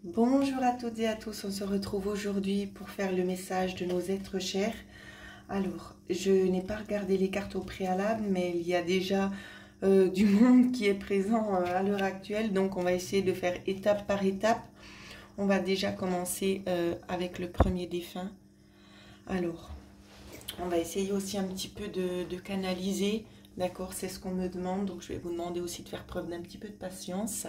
Bonjour à toutes et à tous, on se retrouve aujourd'hui pour faire le message de nos êtres chers. Alors, je n'ai pas regardé les cartes au préalable, mais il y a déjà du monde qui est présent à l'heure actuelle, donc on va essayer de faire étape par étape. On va déjà commencer avec le premier défunt. Alors, on va essayer aussi un petit peu de canaliser, d'accord, c'est ce qu'on me demande, donc je vais vous demander aussi de faire preuve d'un petit peu de patience.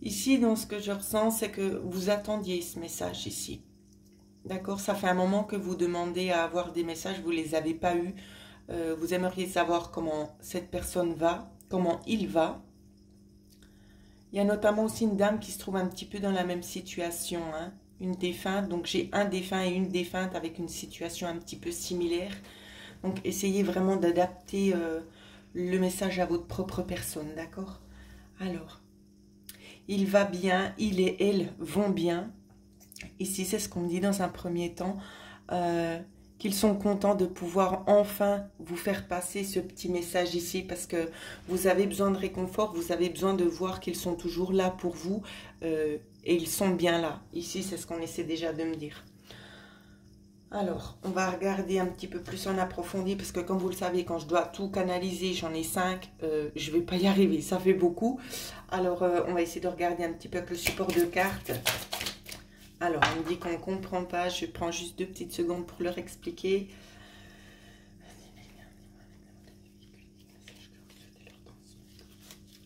Ici, dans ce que je ressens, c'est que vous attendiez ce message ici. D'accord? Ça fait un moment que vous demandez à avoir des messages, vous ne les avez pas eus. Vous aimeriez savoir comment cette personne va, comment il va. Il y a notamment aussi une dame qui se trouve un petit peu dans la même situation, hein, une défunte. Donc j'ai un défunt et une défunte avec une situation un petit peu similaire. Donc essayez vraiment d'adapter le message à votre propre personne, d'accord? Alors, il va bien, il et elle vont bien. Ici, c'est ce qu'on me dit dans un premier temps, qu'ils sont contents de pouvoir enfin vous faire passer ce petit message ici, parce que vous avez besoin de réconfort, vous avez besoin de voir qu'ils sont toujours là pour vous, et ils sont bien là. Ici, c'est ce qu'on essaie déjà de me dire. Alors, on va regarder un petit peu plus en approfondi, parce que comme vous le savez, quand je dois tout canaliser, j'en ai 5, je ne vais pas y arriver, ça fait beaucoup. Alors, on va essayer de regarder un petit peu avec le support de cartes. Alors, on me dit qu'on ne comprend pas, je prends juste 2 petites secondes pour leur expliquer.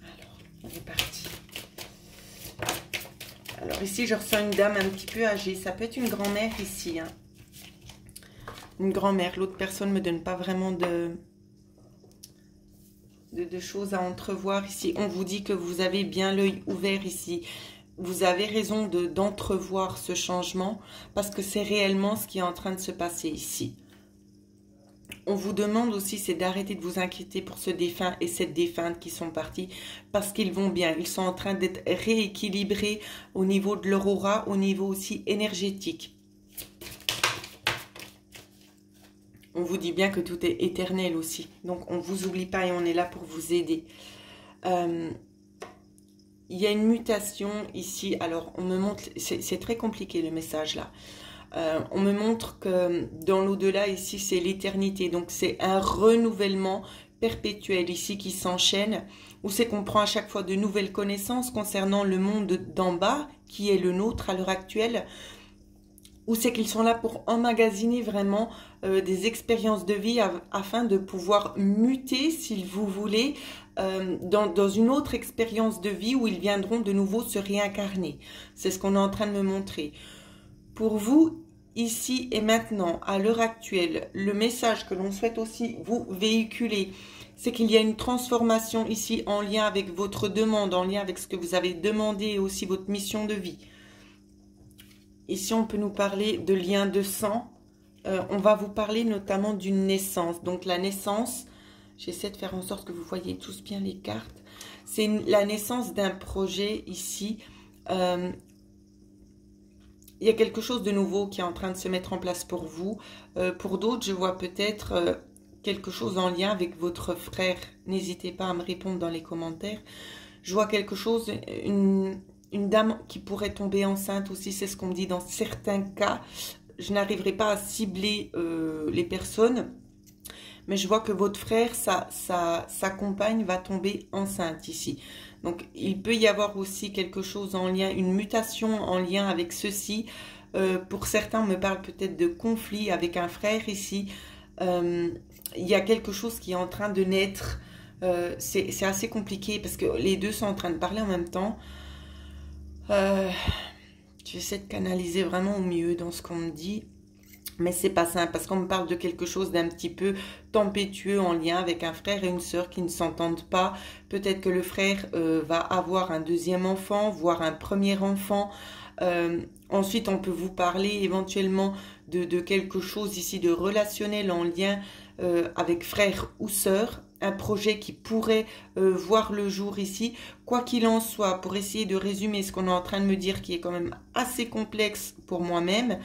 Alors, on est parti. Alors ici, je ressens une dame un petit peu âgée, ça peut être une grand-mère ici, hein. Une grand-mère, l'autre personne ne me donne pas vraiment de choses à entrevoir ici. On vous dit que vous avez bien l'œil ouvert ici. Vous avez raison d'entrevoir ce changement parce que c'est réellement ce qui est en train de se passer ici. On vous demande aussi, c'est d'arrêter de vous inquiéter pour ce défunt et cette défunte qui sont partis parce qu'ils vont bien. Ils sont en train d'être rééquilibrés au niveau de leur aura, au niveau aussi énergétique. On vous dit bien que tout est éternel aussi. Donc, on ne vous oublie pas et on est là pour vous aider. Il y a une mutation ici. Alors, on me montre... C'est très compliqué le message là. On me montre que dans l'au-delà ici, c'est l'éternité. Donc, c'est un renouvellement perpétuel ici qui s'enchaîne. Où c'est qu'on prend à chaque fois de nouvelles connaissances concernant le monde d'en bas, qui est le nôtre à l'heure actuelle. Ou c'est qu'ils sont là pour emmagasiner vraiment des expériences de vie afin de pouvoir muter, si vous voulez, dans une autre expérience de vie où ils viendront de nouveau se réincarner. C'est ce qu'on est en train de me montrer. Pour vous, ici et maintenant, à l'heure actuelle, le message que l'on souhaite aussi vous véhiculer, c'est qu'il y a une transformation ici en lien avec votre demande, en lien avec ce que vous avez demandé et aussi votre mission de vie. Ici, on peut nous parler de liens de sang. On va vous parler notamment d'une naissance. Donc, la naissance, j'essaie de faire en sorte que vous voyez tous bien les cartes. C'est la naissance d'un projet ici. Il y a quelque chose de nouveau qui est en train de se mettre en place pour vous. Pour d'autres, je vois peut-être quelque chose en lien avec votre frère. N'hésitez pas à me répondre dans les commentaires. Je vois quelque chose, une dame qui pourrait tomber enceinte aussi, c'est ce qu'on me dit dans certains cas. Je n'arriverai pas à cibler les personnes, mais je vois que votre frère, sa compagne va tomber enceinte ici. Donc, il peut y avoir aussi quelque chose en lien, une mutation en lien avec ceci. Pour certains, on me parle peut-être de conflit avec un frère ici. Il y a quelque chose qui est en train de naître. C'est assez compliqué parce que les deux sont en train de parler en même temps. J'essaie de canaliser vraiment au mieux dans ce qu'on me dit, mais c'est pas simple parce qu'on me parle de quelque chose d'un petit peu tempétueux en lien avec un frère et une sœur qui ne s'entendent pas. Peut-être que le frère va avoir un deuxième enfant, voire un premier enfant. Ensuite, on peut vous parler éventuellement de quelque chose ici de relationnel en lien avec frère ou sœur. Un projet qui pourrait voir le jour ici. Quoi qu'il en soit, pour essayer de résumer ce qu'on est en train de me dire, qui est quand même assez complexe pour moi-même,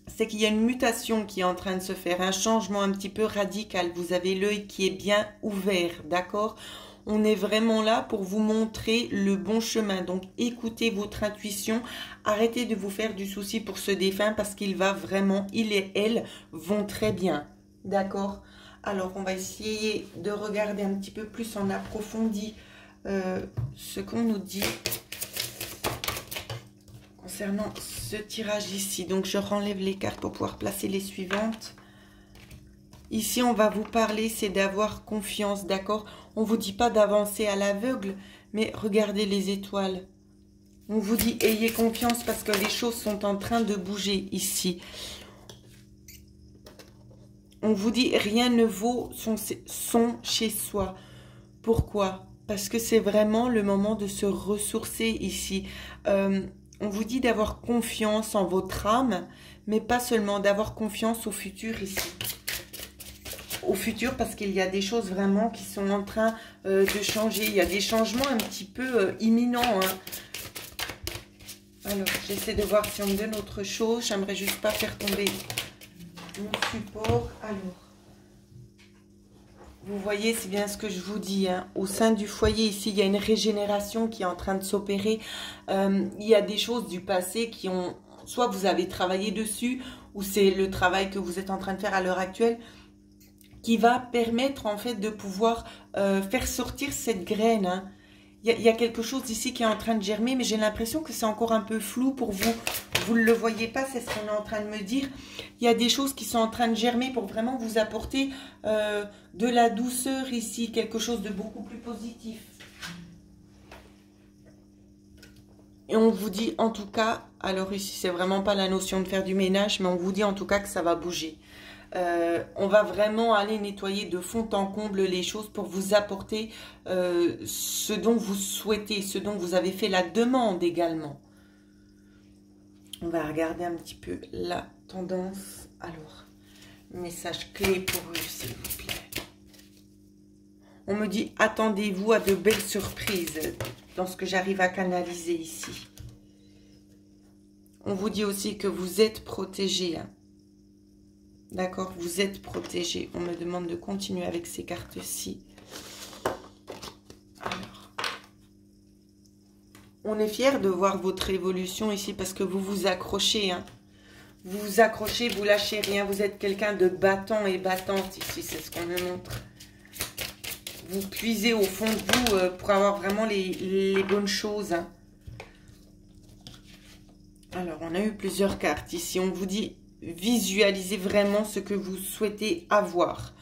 c'est qu'il y a une mutation qui est en train de se faire, un changement un petit peu radical. Vous avez l'œil qui est bien ouvert, d'accord? On est vraiment là pour vous montrer le bon chemin. Donc, écoutez votre intuition. Arrêtez de vous faire du souci pour ce défunt parce qu'il va vraiment, il et elle vont très bien, d'accord? Alors, on va essayer de regarder un petit peu plus en approfondi ce qu'on nous dit concernant ce tirage ici. Donc, je renlève les cartes pour pouvoir placer les suivantes. Ici, on va vous parler, c'est d'avoir confiance, d'accord? On ne vous dit pas d'avancer à l'aveugle, mais regardez les étoiles. On vous dit, ayez confiance parce que les choses sont en train de bouger ici. On vous dit, rien ne vaut son chez soi. Pourquoi? Parce que c'est vraiment le moment de se ressourcer ici. On vous dit d'avoir confiance en votre âme, mais pas seulement d'avoir confiance au futur ici. Au futur, parce qu'il y a des choses vraiment qui sont en train de changer. Il y a des changements un petit peu imminents. Hein. Alors, j'essaie de voir si on me donne autre chose. J'aimerais juste pas faire tomber mon support. Alors, vous voyez, c'est bien ce que je vous dis. Hein. Au sein du foyer, ici, il y a une régénération qui est en train de s'opérer. Il y a des choses du passé qui ont... Soit vous avez travaillé dessus, ou c'est le travail que vous êtes en train de faire à l'heure actuelle, qui va permettre, en fait, de pouvoir faire sortir cette graine. Hein. Il y a quelque chose ici qui est en train de germer, mais j'ai l'impression que c'est encore un peu flou pour vous. Vous ne le voyez pas, c'est ce qu'on est en train de me dire. Il y a des choses qui sont en train de germer pour vraiment vous apporter de la douceur ici, quelque chose de beaucoup plus positif. Et on vous dit en tout cas, alors ici c'est vraiment pas la notion de faire du ménage, mais on vous dit en tout cas que ça va bouger. On va vraiment aller nettoyer de fond en comble les choses pour vous apporter ce dont vous souhaitez, ce dont vous avez fait la demande également. On va regarder un petit peu la tendance. Alors, message clé pour eux, s'il vous plaît. On me dit, attendez-vous à de belles surprises dans ce que j'arrive à canaliser ici. On vous dit aussi que vous êtes protégés. Hein. D'accord, vous êtes protégés. On me demande de continuer avec ces cartes-ci. Alors, on est fiers de voir votre évolution ici parce que vous vous accrochez. Hein. Vous vous accrochez, vous lâchez rien. Vous êtes quelqu'un de battant et battante ici, c'est ce qu'on me montre. Vous puisez au fond de vous pour avoir vraiment les bonnes choses. Hein. Alors, on a eu plusieurs cartes ici. On vous dit, visualisez vraiment ce que vous souhaitez avoir.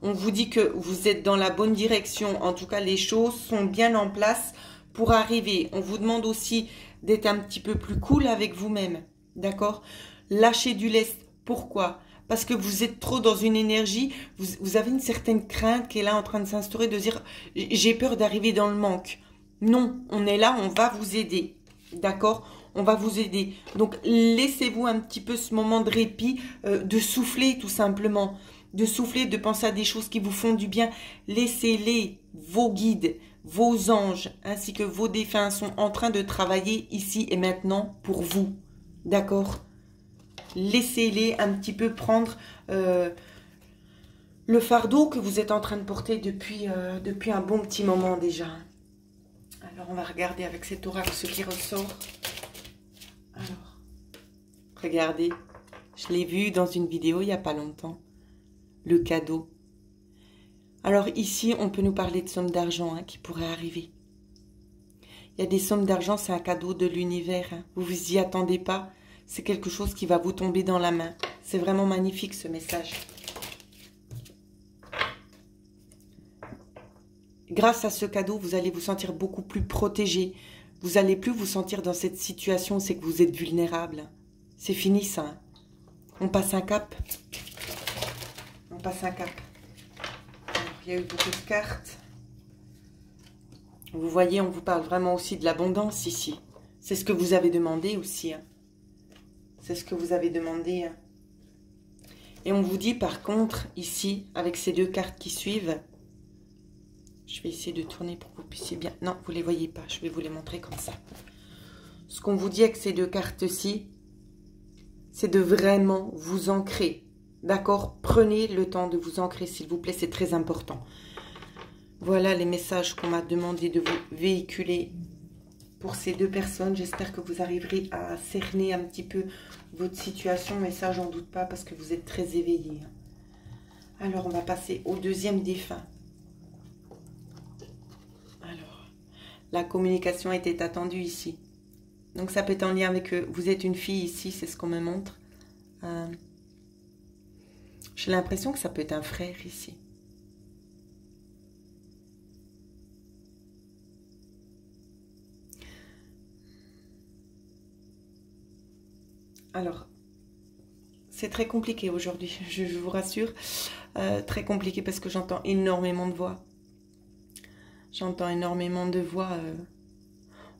On vous dit que vous êtes dans la bonne direction. En tout cas, les choses sont bien en place pour arriver. On vous demande aussi d'être un petit peu plus cool avec vous-même. D'accord? Lâchez du lest. Pourquoi? Parce que vous êtes trop dans une énergie, vous avez une certaine crainte qui est là en train de s'instaurer, de dire « j'ai peur d'arriver dans le manque ». Non, on est là, on va vous aider, d'accord? On va vous aider. Donc, laissez-vous un petit peu ce moment de répit, de souffler tout simplement. De souffler, de penser à des choses qui vous font du bien. Laissez-les, vos guides, vos anges, ainsi que vos défunts sont en train de travailler ici et maintenant pour vous, d'accord? Laissez-les un petit peu prendre le fardeau que vous êtes en train de porter depuis un bon petit moment déjà. Alors, on va regarder avec cet oracle ce qui ressort. Alors, regardez, je l'ai vu dans une vidéo il n'y a pas longtemps. Le cadeau. Alors ici, on peut nous parler de sommes d'argent qui pourraient arriver. Il y a des sommes d'argent, c'est un cadeau de l'univers. Hein. Vous vous y attendez pas. C'est quelque chose qui va vous tomber dans la main. C'est vraiment magnifique ce message. Grâce à ce cadeau, vous allez vous sentir beaucoup plus protégé. Vous n'allez plus vous sentir dans cette situation, c'est que vous êtes vulnérable. C'est fini ça. Hein. On passe un cap. On passe un cap. Alors, il y a eu beaucoup de cartes. Vous voyez, on vous parle vraiment aussi de l'abondance ici. C'est ce que vous avez demandé aussi. Hein. C'est ce que vous avez demandé. Hein. Et on vous dit par contre, ici, avec ces deux cartes qui suivent, je vais essayer de tourner pour que vous puissiez bien... Non, vous ne les voyez pas, je vais vous les montrer comme ça. Ce qu'on vous dit avec ces deux cartes-ci, c'est de vraiment vous ancrer. D'accord? Prenez le temps de vous ancrer, s'il vous plaît, c'est très important. Voilà les messages qu'on m'a demandé de vous véhiculer pour ces deux personnes. J'espère que vous arriverez à cerner un petit peu votre situation, mais ça, j'en doute pas, parce que vous êtes très éveillés. Alors, on va passer au deuxième défunt. Alors, la communication était attendue ici. Donc, ça peut être en lien avec eux. Vous êtes une fille ici, c'est ce qu'on me montre. J'ai l'impression que ça peut être un frère ici. Alors, c'est très compliqué aujourd'hui, je vous rassure. Très compliqué parce que j'entends énormément de voix. J'entends énormément de voix.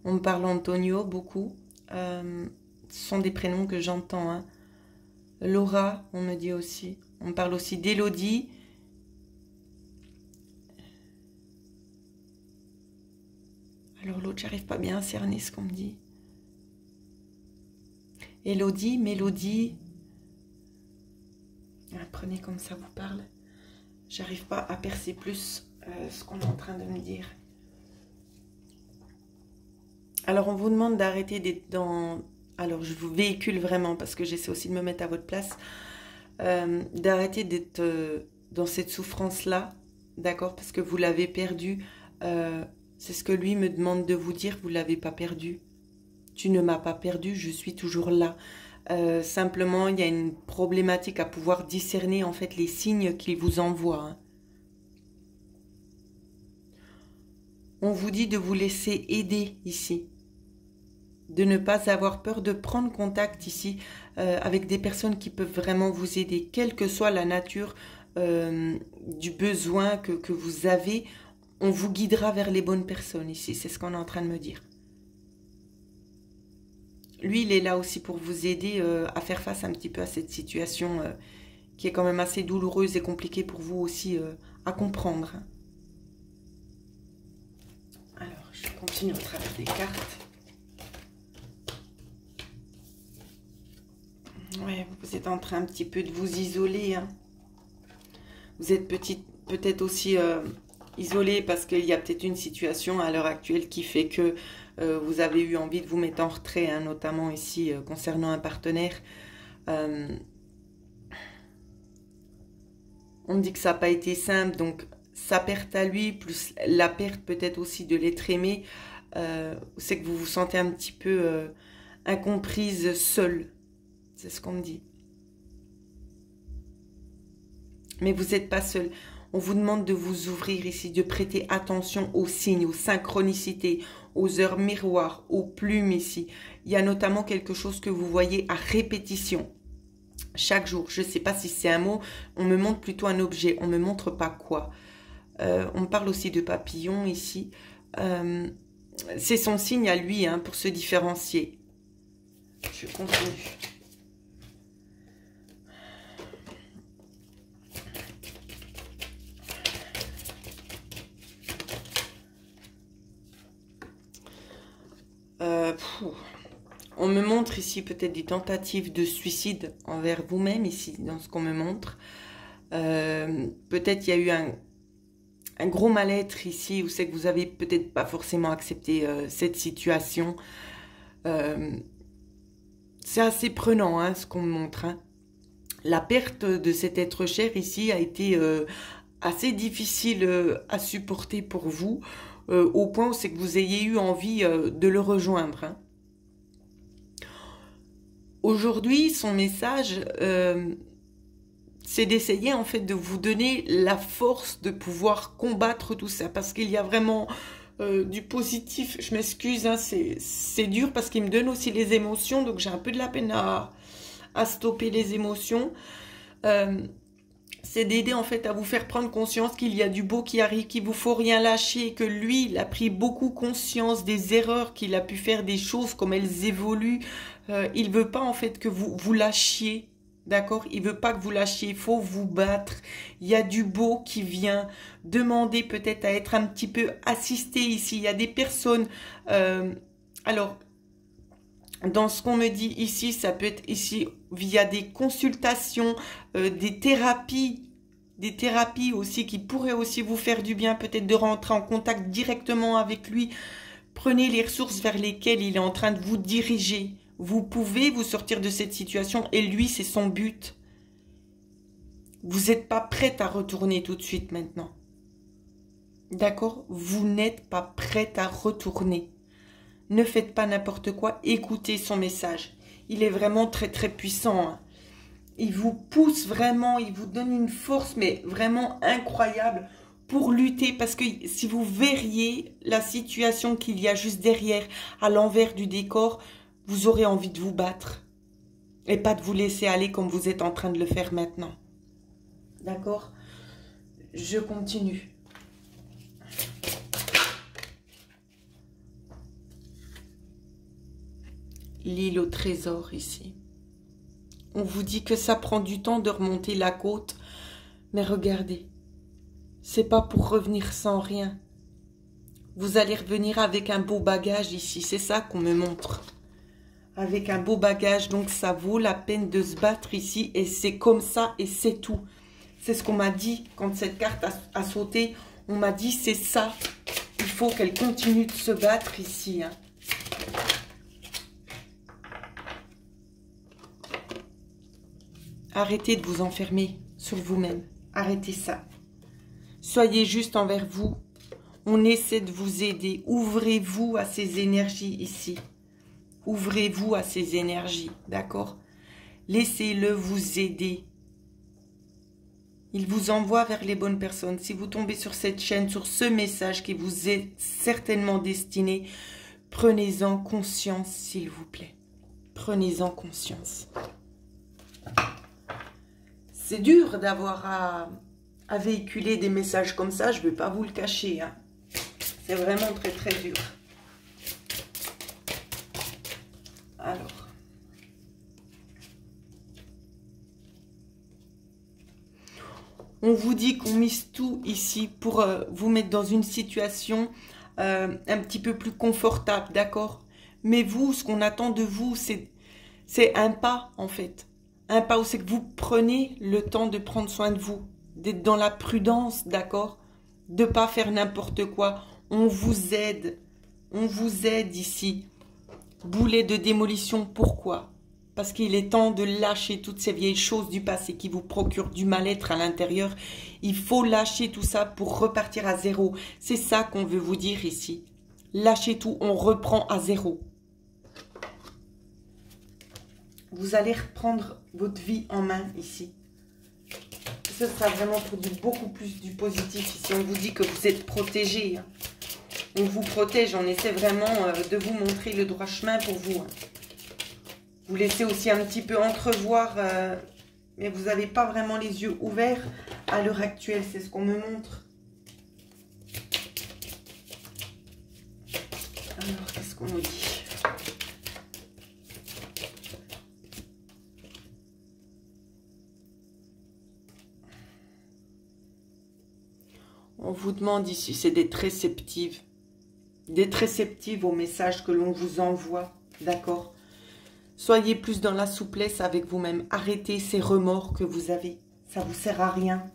On me parle Antonio beaucoup. Ce sont des prénoms que j'entends. Hein. Laura, on me dit aussi. On me parle aussi d'Elodie. Alors l'autre, j'arrive pas bien à cerner ce qu'on me dit. Elodie, Mélodie. Prenez comme ça vous parle. J'arrive pas à percer plus ce qu'on est en train de me dire. Alors on vous demande d'arrêter d'être dans... Alors je vous véhicule vraiment parce que j'essaie aussi de me mettre à votre place. D'arrêter d'être dans cette souffrance-là. D'accord? Parce que vous l'avez perdu. C'est ce que lui me demande de vous dire. Vous ne l'avez pas perdu. Tu ne m'as pas perdu. Je suis toujours là. Simplement, il y a une problématique à pouvoir discerner en fait les signes qu'il vous envoie. Hein. On vous dit de vous laisser aider ici. De ne pas avoir peur de prendre contact ici avec des personnes qui peuvent vraiment vous aider. Quelle que soit la nature du besoin que vous avez, on vous guidera vers les bonnes personnes ici. C'est ce qu'on est en train de me dire. Lui, il est là aussi pour vous aider à faire face un petit peu à cette situation qui est quand même assez douloureuse et compliquée pour vous aussi à comprendre. Alors, je continue au travers des cartes. Ouais, vous êtes en train un petit peu de vous isoler. Hein. Vous êtes peut-être aussi isolé parce qu'il y a peut-être une situation à l'heure actuelle qui fait que vous avez eu envie de vous mettre en retrait, hein, notamment ici concernant un partenaire. On me dit que ça n'a pas été simple, donc sa perte à lui, plus la perte peut-être aussi de l'être aimé, c'est que vous vous sentez un petit peu incomprise, seule. C'est ce qu'on me dit. Mais vous n'êtes pas seul. On vous demande de vous ouvrir ici, de prêter attention aux signes, aux synchronicités, aux heures miroirs, aux plumes ici. Il y a notamment quelque chose que vous voyez à répétition. Chaque jour, je ne sais pas si c'est un mot, on me montre plutôt un objet, on ne me montre pas quoi. On me parle aussi de papillons ici. C'est son signe à lui, hein, pour se différencier. Je continue. On me montre ici peut-être des tentatives de suicide envers vous-même, ici, dans ce qu'on me montre. Peut-être il y a eu un gros mal-être ici, où c'est que vous avez peut-être pas forcément accepté cette situation. C'est assez prenant, hein, ce qu'on me montre. Hein. La perte de cet être cher ici a été assez difficile à supporter pour vous, au point où c'est que vous ayez eu envie de le rejoindre. Hein. Aujourd'hui, son message, c'est d'essayer en fait de vous donner la force de pouvoir combattre tout ça, parce qu'il y a vraiment du positif. Je m'excuse, hein, c'est dur parce qu'il me donne aussi les émotions, donc j'ai un peu de la peine à stopper les émotions. C'est d'aider en fait à vous faire prendre conscience qu'il y a du beau qui arrive, qu'il ne vous faut rien lâcher, que lui, il a pris beaucoup conscience des erreurs qu'il a pu faire, des choses comme elles évoluent. Il ne veut pas en fait que vous lâchiez, d'accord? Il ne veut pas que vous lâchiez, il faut vous battre. Il y a du beau qui vient. Demandez peut-être à être un petit peu assisté ici. Il y a des personnes... alors, Dans ce qu'on me dit ici, ça peut être ici via des consultations, des thérapies aussi qui pourraient aussi vous faire du bien, peut-être de rentrer en contact directement avec lui. Prenez les ressources vers lesquelles il est en train de vous diriger. Vous pouvez vous sortir de cette situation et lui, c'est son but. Vous n'êtes pas prête à retourner tout de suite maintenant. D'accord? Vous n'êtes pas prête à retourner. Ne faites pas n'importe quoi, écoutez son message. Il est vraiment très très puissant. Hein. Il vous pousse vraiment, il vous donne une force mais vraiment incroyable pour lutter. Parce que si vous verriez la situation qu'il y a juste derrière, à l'envers du décor, vous aurez envie de vous battre. Et pas de vous laisser aller comme vous êtes en train de le faire maintenant. D'accord? Je continue. L'île au trésor ici. On vous dit que ça prend du temps de remonter la côte. Mais regardez, c'est pas pour revenir sans rien. Vous allez revenir avec un beau bagage ici. C'est ça qu'on me montre. Avec un beau bagage. Donc ça vaut la peine de se battre ici. Et c'est comme ça et c'est tout. C'est ce qu'on m'a dit quand cette carte a sauté. On m'a dit c'est ça. Il faut qu'elle continue de se battre ici. Hein. Arrêtez de vous enfermer sur vous-même. Arrêtez ça. Soyez juste envers vous. On essaie de vous aider. Ouvrez-vous à ces énergies ici. Ouvrez-vous à ces énergies. D'accord? Laissez-le vous aider. Il vous envoie vers les bonnes personnes. Si vous tombez sur cette chaîne, sur ce message qui vous est certainement destiné, prenez-en conscience, s'il vous plaît. Prenez-en conscience. C'est dur d'avoir à véhiculer des messages comme ça, je ne vais pas vous le cacher. Hein. C'est vraiment très très dur. Alors. On vous dit qu'on mise tout ici pour vous mettre dans une situation un petit peu plus confortable, d'accord? Mais vous, ce qu'on attend de vous, c'est un pas en fait. Un pas où c'est que vous prenez le temps de prendre soin de vous, d'être dans la prudence, d'accord? De ne pas faire n'importe quoi. On vous aide ici. Boulet de démolition, pourquoi? Parce qu'il est temps de lâcher toutes ces vieilles choses du passé qui vous procurent du mal-être à l'intérieur. Il faut lâcher tout ça pour repartir à zéro. C'est ça qu'on veut vous dire ici. Lâchez tout, on reprend à zéro. Vous allez reprendre votre vie en main ici. Ce sera vraiment pour beaucoup plus du positif ici. On vous dit que vous êtes protégé. Hein. On vous protège, on essaie vraiment de vous montrer le droit chemin pour vous. Hein. Vous laissez aussi un petit peu entrevoir, mais vous n'avez pas vraiment les yeux ouverts à l'heure actuelle. C'est ce qu'on me montre. Alors, qu'est-ce qu'on nous dit ? On vous demande ici, c'est d'être réceptive. D'être réceptive aux messages que l'on vous envoie, d'accord ? Soyez plus dans la souplesse avec vous-même. Arrêtez ces remords que vous avez. Ça ne vous sert à rien.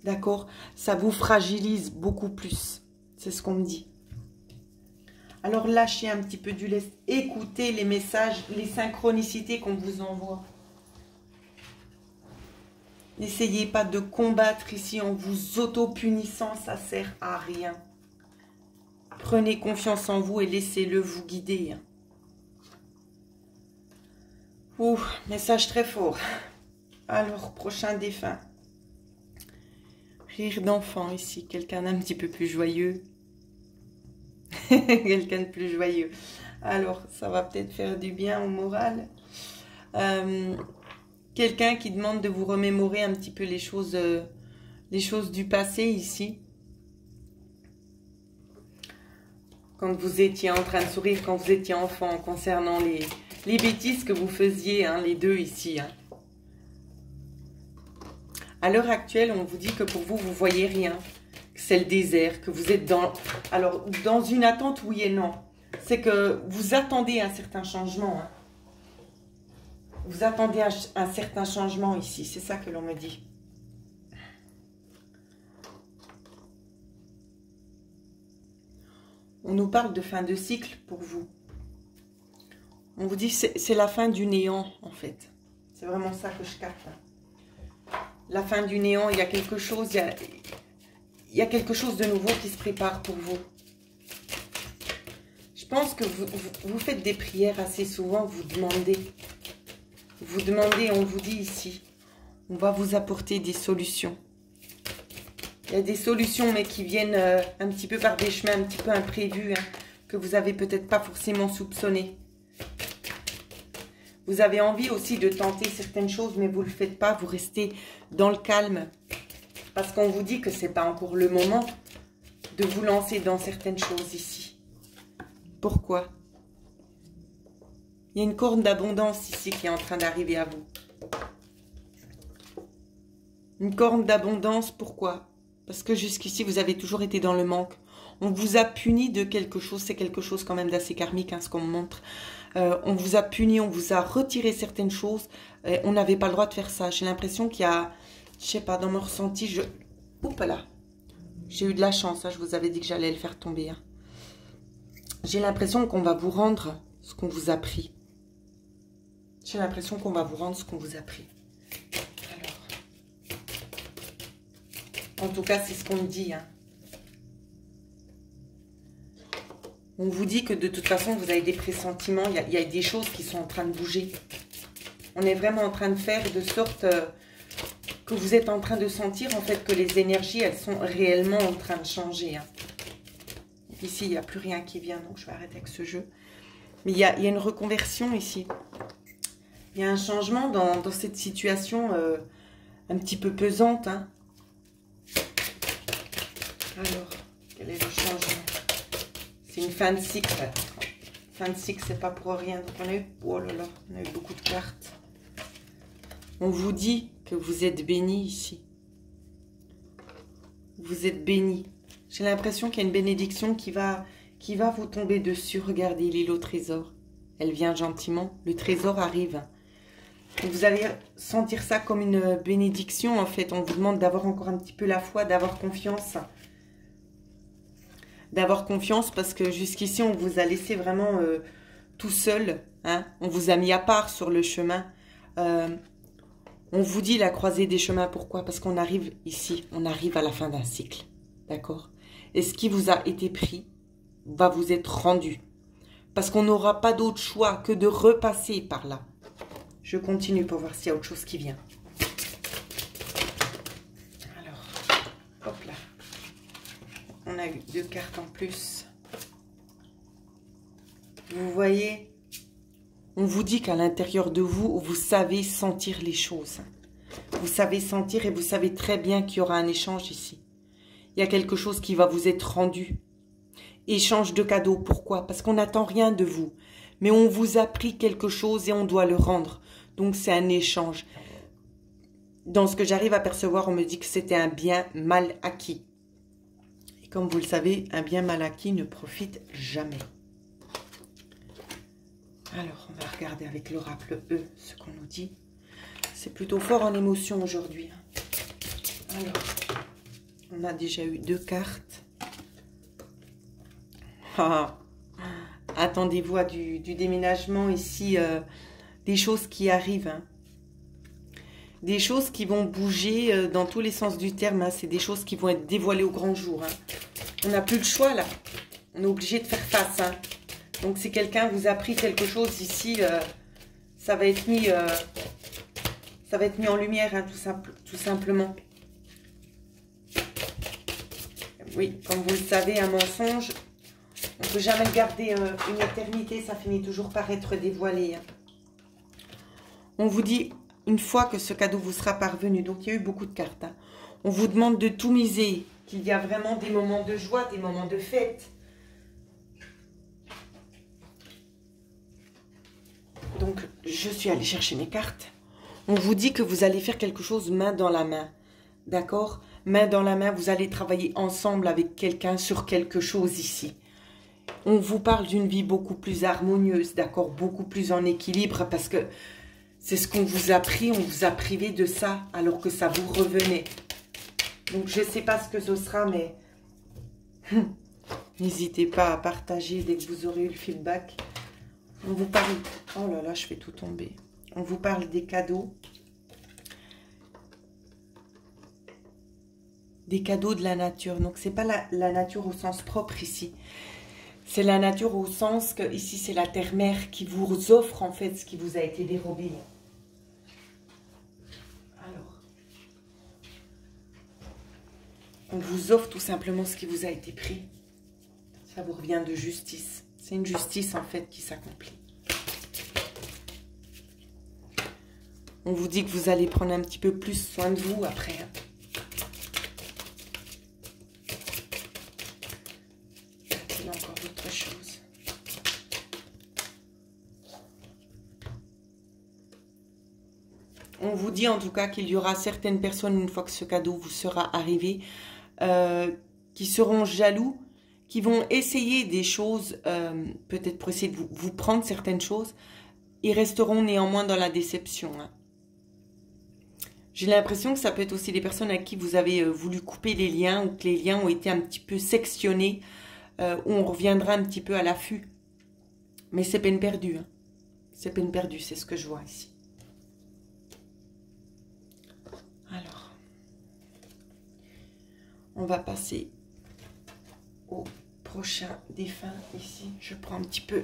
D'accord? Ça vous fragilise beaucoup plus. C'est ce qu'on me dit. Alors lâchez un petit peu du lest. Écoutez les messages, les synchronicités qu'on vous envoie. N'essayez pas de combattre ici en vous auto-punissant. Ça ne sert à rien. Prenez confiance en vous et laissez-le vous guider. Ouh, message très fort. Alors, prochain défunt. Rire d'enfant ici. Quelqu'un d'un petit peu plus joyeux. Quelqu'un de plus joyeux. Alors, ça va peut-être faire du bien au moral. Quelqu'un qui demande de vous remémorer un petit peu les choses du passé ici. Quand vous étiez en train de sourire, quand vous étiez enfant, concernant les bêtises que vous faisiez, hein, les deux ici. Hein. À l'heure actuelle, on vous dit que pour vous, vous ne voyez rien. Que c'est le désert, que vous êtes dans... Alors, dans une attente, oui et non. c'est que vous attendez un certain changement. Hein. Vous attendez un certain changement ici. C'est ça que l'on me dit. On nous parle de fin de cycle pour vous. On vous dit que c'est la fin du néant, en fait. C'est vraiment ça que je capte. La fin du néant, il y a quelque chose, il y a quelque chose de nouveau qui se prépare pour vous. Je pense que vous faites des prières assez souvent, vous demandez. Vous demandez, on vous dit ici, on va vous apporter des solutions. Il y a des solutions, mais qui viennent un petit peu par des chemins un petit peu imprévus, hein, que vous n'avez peut-être pas forcément soupçonné. Vous avez envie aussi de tenter certaines choses, mais vous ne le faites pas, vous restez dans le calme. Parce qu'on vous dit que ce n'est pas encore le moment de vous lancer dans certaines choses ici. Pourquoi? Il y a une corne d'abondance ici qui est en train d'arriver à vous. Une corne d'abondance, pourquoi? Parce que jusqu'ici, vous avez toujours été dans le manque. On vous a puni de quelque chose. C'est quelque chose quand même d'assez karmique, hein, ce qu'on me montre. On vous a puni, on vous a retiré certaines choses. On n'avait pas le droit de faire ça. J'ai l'impression qu'il y a, je sais pas, dans mon ressenti, oups là. J'ai eu de la chance, hein, je vous avais dit que j'allais le faire tomber. Hein. J'ai l'impression qu'on va vous rendre ce qu'on vous a pris. J'ai l'impression qu'on va vous rendre ce qu'on vous a pris. En tout cas, c'est ce qu'on me dit. Hein. On vous dit que de toute façon, vous avez des pressentiments. Il y a des choses qui sont en train de bouger. On est vraiment en train de faire de sorte que vous êtes en train de sentir en fait que les énergies, elles sont réellement en train de changer. Hein. Ici, il n'y a plus rien qui vient, donc je vais arrêter avec ce jeu. Mais il y a une reconversion ici. Il y a un changement dans cette situation un petit peu pesante. Hein. Alors, quel est le changement? C'est une fin de cycle. Fin de cycle, c'est pas pour rien. Donc on a eu, oh là là, on a eu beaucoup de cartes. On vous dit que vous êtes bénis ici. Vous êtes bénis. J'ai l'impression qu'il y a une bénédiction qui va vous tomber dessus. Regardez l'île au trésor. Elle vient gentiment. Le trésor arrive. Et vous allez sentir ça comme une bénédiction en fait. On vous demande d'avoir encore un petit peu la foi, d'avoir confiance. D'avoir confiance parce que jusqu'ici on vous a laissé vraiment tout seul. Hein? On vous a mis à part sur le chemin. On vous dit la croisée des chemins. Pourquoi? Parce qu'on arrive ici. On arrive à la fin d'un cycle. D'accord? Et ce qui vous a été pris va vous être rendu. Parce qu'on n'aura pas d'autre choix que de repasser par là. Je continue pour voir s'il y a autre chose qui vient. Alors, hop là. On a eu 2 cartes en plus. Vous voyez, on vous dit qu'à l'intérieur de vous, vous savez sentir les choses. Vous savez sentir et vous savez très bien qu'il y aura un échange ici. Il y a quelque chose qui va vous être rendu. Échange de cadeaux. Pourquoi? Parce qu'on n'attend rien de vous. Mais on vous a pris quelque chose et on doit le rendre. Donc c'est un échange. Dans ce que j'arrive à percevoir, on me dit que c'était un bien mal acquis. Et comme vous le savez, un bien mal acquis ne profite jamais. Alors, on va regarder avec l'oracle E ce qu'on nous dit. C'est plutôt fort en émotion aujourd'hui. Alors, on a déjà eu 2 cartes. Ah, attendez-vous à du déménagement ici, des choses qui arrivent. Hein. Des choses qui vont bouger dans tous les sens du terme. Hein. C'est des choses qui vont être dévoilées au grand jour. Hein. On n'a plus le choix là. On est obligé de faire face. Hein. Donc si quelqu'un vous a pris quelque chose ici, ça va être mis en lumière, hein, tout simplement. Oui, comme vous le savez, un mensonge, on ne peut jamais le garder une éternité, ça finit toujours par être dévoilé. Hein. On vous dit, une fois que ce cadeau vous sera parvenu, donc il y a eu beaucoup de cartes, hein, on vous demande de tout miser, qu'il y a vraiment des moments de joie, des moments de fête. Donc, je suis allée chercher mes cartes. On vous dit que vous allez faire quelque chose main dans la main. D'accord? Main dans la main, vous allez travailler ensemble avec quelqu'un sur quelque chose ici. On vous parle d'une vie beaucoup plus harmonieuse, d'accord, beaucoup plus en équilibre, parce que c'est ce qu'on vous a pris, on vous a privé de ça, alors que ça vous revenait. Donc, je ne sais pas ce que ce sera, mais n'hésitez pas à partager dès que vous aurez eu le feedback. On vous parle... Oh là là, je fais tout tomber. On vous parle des cadeaux. Des cadeaux de la nature. Donc, ce n'est pas la nature au sens propre ici. C'est la nature au sens que ici, c'est la terre-mère qui vous offre en fait ce qui vous a été dérobé. Alors, on vous offre tout simplement ce qui vous a été pris. Ça vous revient de justice. C'est une justice en fait qui s'accomplit. On vous dit que vous allez prendre un petit peu plus soin de vous après. Il y a encore autre chose. On vous dit en tout cas qu'il y aura certaines personnes, une fois que ce cadeau vous sera arrivé, qui seront jaloux, qui vont essayer des choses, peut-être pour essayer de vous prendre certaines choses, ils resteront néanmoins dans la déception. Hein. J'ai l'impression que ça peut être aussi des personnes à qui vous avez voulu couper les liens, ou que les liens ont été un petit peu sectionnés, où on reviendra un petit peu à l'affût. Mais c'est peine perdue. Hein. C'est peine perdue, c'est ce que je vois ici. Alors, on va passer au prochain défunt ici. Je prends un petit peu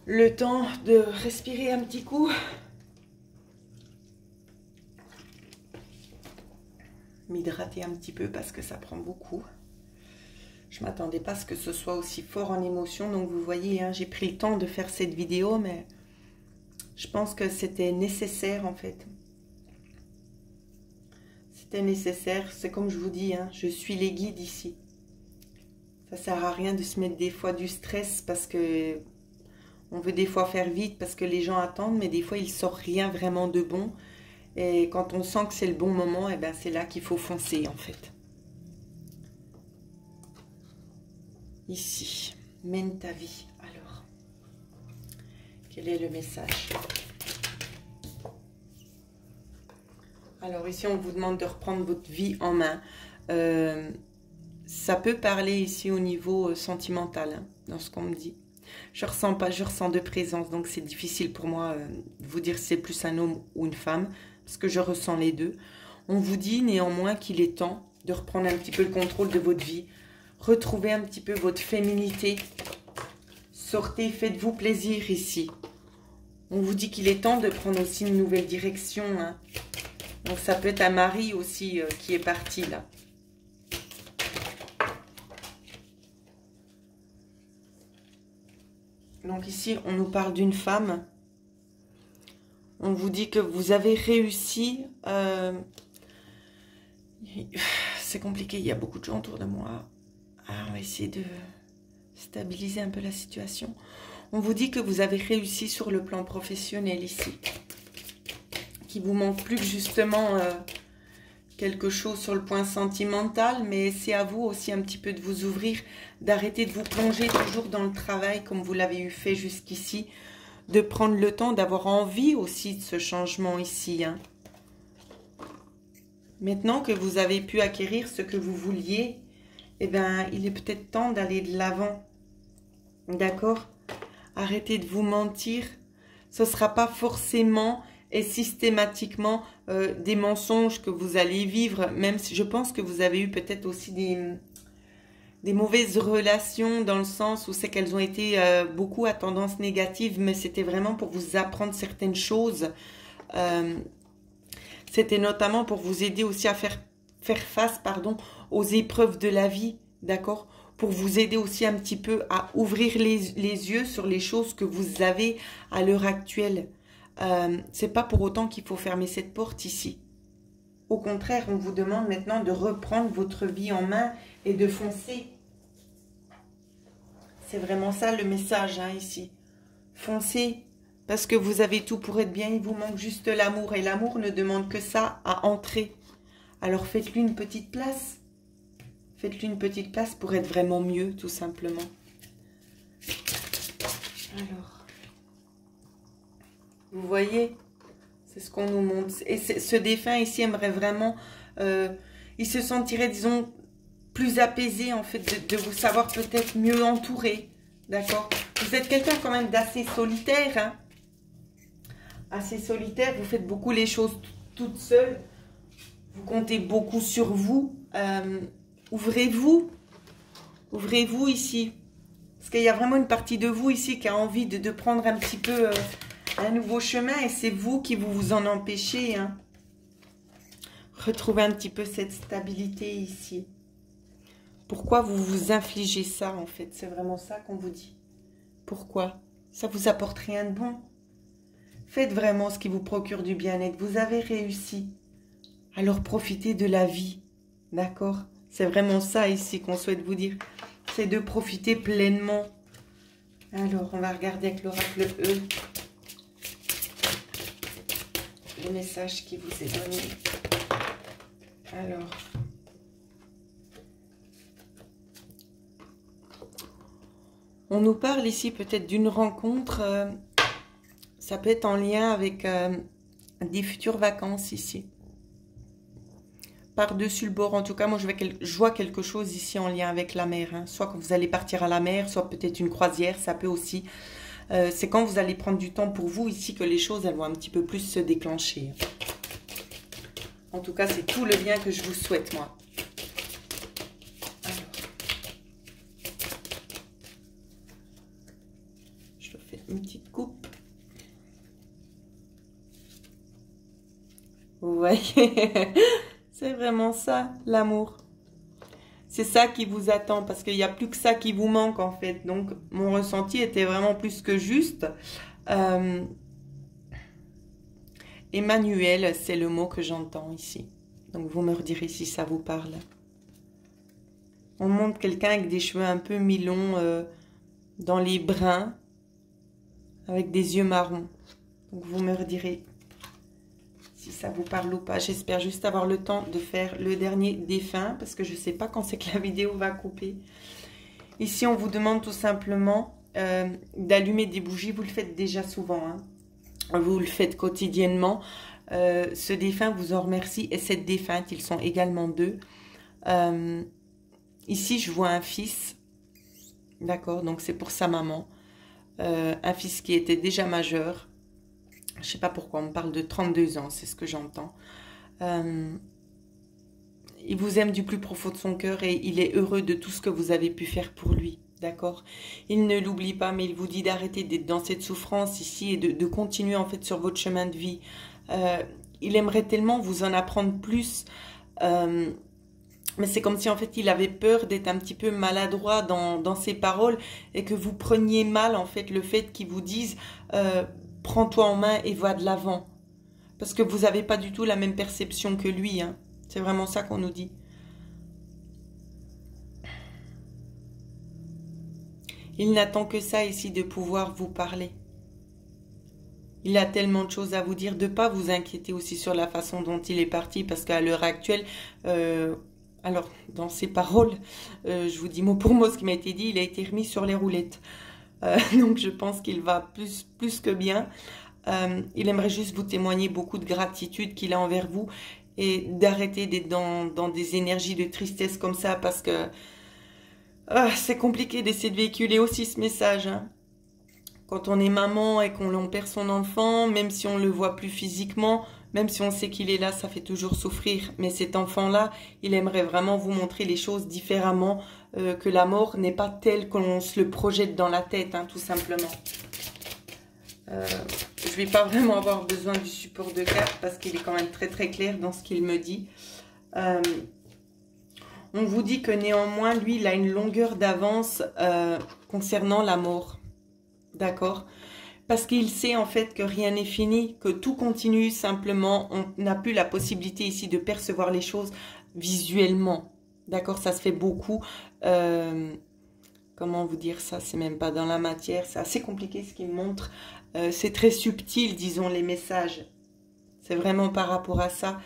le temps de respirer un petit coup. M'hydrater un petit peu parce que ça prend beaucoup. Je ne m'attendais pas à ce que ce soit aussi fort en émotion. Donc vous voyez, hein, j'ai pris le temps de faire cette vidéo, mais je pense que c'était nécessaire en fait. C'était nécessaire. C'est comme je vous dis, hein, je suis les guides ici. Ça ne sert à rien de se mettre des fois du stress parce que on veut des fois faire vite parce que les gens attendent, mais des fois il ne sort rien vraiment de bon. Et quand on sent que c'est le bon moment, et ben c'est là qu'il faut foncer en fait. Ici, mène ta vie. Alors, quel est le message? Alors ici, on vous demande de reprendre votre vie en main. Ça peut parler ici au niveau sentimental, hein, dans ce qu'on me dit. Je ressens pas, je ressens de présence, donc c'est difficile pour moi de vous dire si c'est plus un homme ou une femme, parce que je ressens les deux. On vous dit néanmoins qu'il est temps de reprendre un petit peu le contrôle de votre vie, retrouver un petit peu votre féminité, sortez, faites-vous plaisir ici. On vous dit qu'il est temps de prendre aussi une nouvelle direction. Hein. Donc ça peut être un mari aussi qui est parti là. Donc ici, on nous parle d'une femme. On vous dit que vous avez réussi. C'est compliqué, il y a beaucoup de gens autour de moi. On va essayer de stabiliser un peu la situation. On vous dit que vous avez réussi sur le plan professionnel ici. Qu'il vous manque plus que justement quelque chose sur le point sentimental, mais c'est à vous aussi un petit peu de vous ouvrir, d'arrêter de vous plonger toujours dans le travail comme vous l'avez eu fait jusqu'ici, de prendre le temps d'avoir envie aussi de ce changement ici. Hein. Maintenant que vous avez pu acquérir ce que vous vouliez, eh bien, il est peut-être temps d'aller de l'avant. D'accord? Arrêtez de vous mentir. Ce ne sera pas forcément et systématiquement des mensonges que vous allez vivre, même si je pense que vous avez eu peut-être aussi des mauvaises relations dans le sens où c'est qu'elles ont été beaucoup à tendance négative, mais c'était vraiment pour vous apprendre certaines choses. C'était notamment pour vous aider aussi à faire face aux épreuves de la vie, d'accord? Pour vous aider aussi un petit peu à ouvrir les yeux sur les choses que vous avez à l'heure actuelle. C'est pas pour autant qu'il faut fermer cette porte ici. Au contraire, on vous demande maintenant de reprendre votre vie en main et de foncer. C'est vraiment ça le message hein, ici. Foncez, parce que vous avez tout pour être bien, il vous manque juste l'amour. Et l'amour ne demande que ça, à entrer. Alors faites-lui une petite place. Faites-lui une petite place pour être vraiment mieux, tout simplement. Alors, vous voyez, c'est ce qu'on nous montre. Et ce défunt ici aimerait vraiment, il se sentirait, disons, plus apaisé, en fait, de vous savoir peut-être mieux entouré. D'accord? Vous êtes quelqu'un quand même d'assez solitaire, hein? Assez solitaire, vous faites beaucoup les choses toute seule. Vous comptez beaucoup sur vous. Ouvrez-vous. Ouvrez-vous ici. Parce qu'il y a vraiment une partie de vous ici qui a envie de prendre un petit peu un nouveau chemin. Et c'est vous qui vous en empêchez. Hein. Retrouvez un petit peu cette stabilité ici. Pourquoi vous vous infligez ça en fait? C'est vraiment ça qu'on vous dit. Pourquoi? Ça vous apporte rien de bon. Faites vraiment ce qui vous procure du bien-être. Vous avez réussi. Alors profitez de la vie. D'accord? C'est vraiment ça ici qu'on souhaite vous dire. C'est de profiter pleinement. Alors, on va regarder avec l'oracle E. Le message qui vous est donné. Alors. On nous parle ici peut-être d'une rencontre. Ça peut être en lien avec des futures vacances ici. Par-dessus le bord, en tout cas, moi je vois quelque chose ici en lien avec la mer. Hein. Soit que vous allez partir à la mer, soit peut-être une croisière, ça peut aussi. C'est quand vous allez prendre du temps pour vous ici que les choses elles vont un petit peu plus se déclencher. En tout cas, c'est tout le bien que je vous souhaite, moi. Alors. Je fais une petite coupe. Vous voyez, c'est vraiment ça, l'amour. C'est ça qui vous attend, parce qu'il n'y a plus que ça qui vous manque, en fait. Donc, mon ressenti était vraiment plus que juste. Emmanuel, c'est le mot que j'entends ici. Donc, vous me redirez si ça vous parle. On montre quelqu'un avec des cheveux un peu mi-longs, dans les bruns, avec des yeux marrons. Donc, vous me redirez si ça vous parle ou pas. J'espère juste avoir le temps de faire le dernier défunt, parce que je ne sais pas quand c'est que la vidéo va couper. Ici, on vous demande tout simplement d'allumer des bougies. Vous le faites déjà souvent, hein. Vous le faites quotidiennement. Ce défunt vous en remercie. Et cette défunte, ils sont également deux. Ici, je vois un fils. D'accord, donc c'est pour sa maman. Un fils qui était déjà majeur. Je ne sais pas pourquoi, on me parle de 32 ans, c'est ce que j'entends. Il vous aime du plus profond de son cœur et il est heureux de tout ce que vous avez pu faire pour lui, d'accord? Il ne l'oublie pas, mais il vous dit d'arrêter d'être dans cette souffrance ici et de continuer en fait sur votre chemin de vie. Il aimerait tellement vous en apprendre plus, mais c'est comme si en fait il avait peur d'être un petit peu maladroit dans ses paroles et que vous preniez mal en fait le fait qu'il vous dise... prends-toi en main et va de l'avant. Parce que vous n'avez pas du tout la même perception que lui. Hein. C'est vraiment ça qu'on nous dit. Il n'attend que ça ici de pouvoir vous parler. Il a tellement de choses à vous dire. De ne pas vous inquiéter aussi sur la façon dont il est parti. Parce qu'à l'heure actuelle, alors dans ses paroles, je vous dis mot pour mot ce qui m'a été dit, il a été remis sur les roulettes. Donc je pense qu'il va plus que bien. Il aimerait juste vous témoigner beaucoup de gratitude qu'il a envers vous et d'arrêter d'être dans des énergies de tristesse comme ça parce que c'est compliqué d'essayer de véhiculer aussi ce message. Hein. Quand on est maman et qu'on perd son enfant, même si on ne le voit plus physiquement, même si on sait qu'il est là, ça fait toujours souffrir. Mais cet enfant-là, il aimerait vraiment vous montrer les choses différemment, que la mort n'est pas telle qu'on se le projette dans la tête, hein, tout simplement. Je ne vais pas vraiment avoir besoin du support de carte parce qu'il est quand même très très clair dans ce qu'il me dit. On vous dit que néanmoins, lui, il a une longueur d'avance concernant la mort. D'accord ? Parce qu'il sait en fait que rien n'est fini, que tout continue, simplement, on n'a plus la possibilité ici de percevoir les choses visuellement. D'accord, ça se fait beaucoup. Comment vous dire ça? C'est même pas dans la matière, c'est assez compliqué ce qu'il me montre. C'est très subtil, disons, les messages. C'est vraiment par rapport à ça.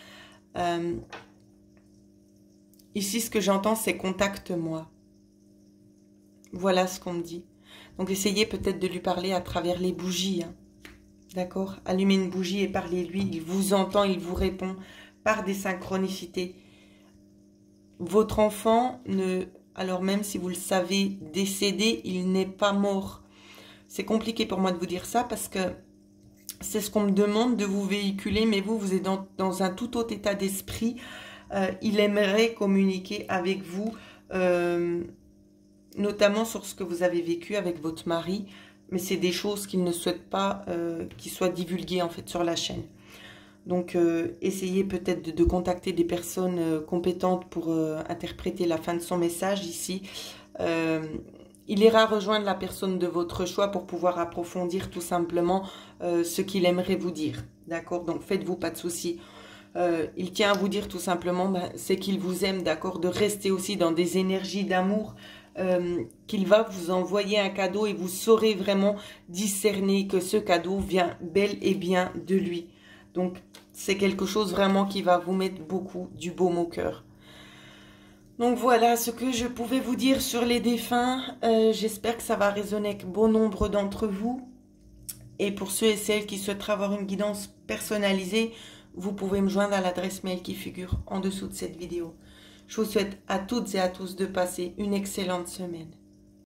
Ici, ce que j'entends, c'est contacte-moi. Voilà ce qu'on me dit. Donc essayez peut-être de lui parler à travers les bougies. Hein. D'accord? Allumez une bougie et parlez-lui. Il vous entend, il vous répond par des synchronicités. Votre enfant, alors même si vous le savez décédé, il n'est pas mort. C'est compliqué pour moi de vous dire ça parce que c'est ce qu'on me demande de vous véhiculer, mais vous êtes dans un tout autre état d'esprit. Il aimerait communiquer avec vous, notamment sur ce que vous avez vécu avec votre mari, mais c'est des choses qu'il ne souhaite pas qui soient divulguées en fait sur la chaîne. Donc, essayez peut-être de contacter des personnes compétentes pour interpréter la fin de son message ici. Il ira rejoindre la personne de votre choix pour pouvoir approfondir tout simplement ce qu'il aimerait vous dire. D'accord? Donc, faites-vous pas de soucis. Il tient à vous dire tout simplement, c'est qu'il vous aime, d'accord? De rester aussi dans des énergies d'amour, qu'il va vous envoyer un cadeau et vous saurez vraiment discerner que ce cadeau vient bel et bien de lui. Donc, c'est quelque chose vraiment qui va vous mettre beaucoup du baume au cœur. Donc, voilà ce que je pouvais vous dire sur les défunts. J'espère que ça va résonner avec bon nombre d'entre vous. Et pour ceux et celles qui souhaiteraient avoir une guidance personnalisée, vous pouvez me joindre à l'adresse mail qui figure en dessous de cette vidéo. Je vous souhaite à toutes et à tous de passer une excellente semaine.